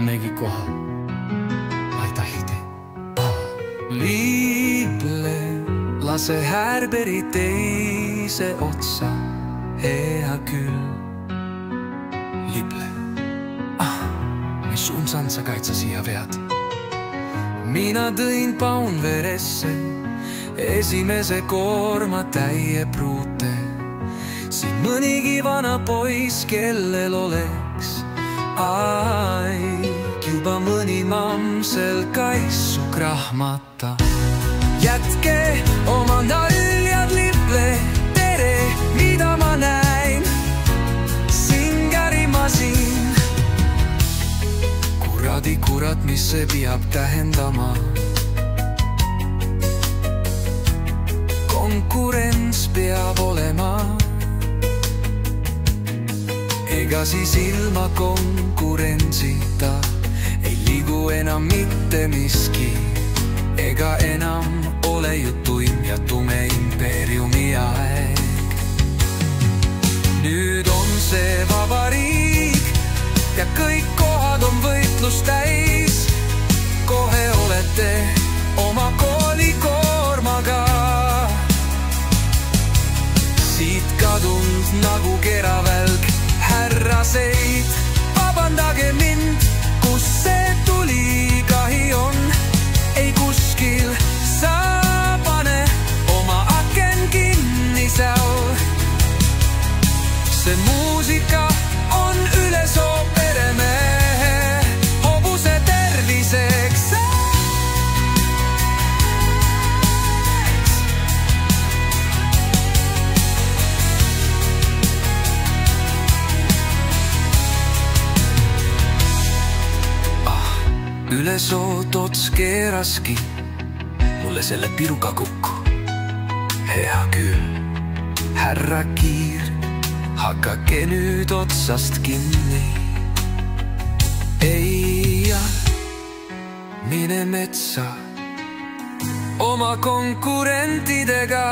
olemegi kohal. Aitahti. Liiple, lase Härberi teise otsa. Hea küll. Liiple. Mis unsan sa kaitsa siia vead? Mina tõin Paunveresse esimese koorma täie pruute. Siin mõnigi vana poiss, kellel oleks aeg juba mõni mamsel kaissu krahmata. Jätke oma naljad, Liiple, tere, mida ma näin. Singarimasin. Kuradi kurat, mis see peab tähendama? Konkurents peab olema. Ega siis ilma konkurentsita ei liigu enam mitte miski. Ega enam ole ju tuim ja tume impeeriumi aeg. Nüüd on see vabariik ja kõik kohad on võitlust täis. Kohe olete oma koolikoormaga siit kadunud nagu keravälg. Härraseid, vabandage mind, kus see tuli kahi on. Ei kuskil, sa pane oma aken kinni seal. See muusika on üle soo peremehe hobuse terviseks. Üle soo tots keeraski mulle selle piruga kukku. Hea küll, härra Kiir, hakkake nüüd otsast kinni. Ei, mine metsa oma konkurentidega.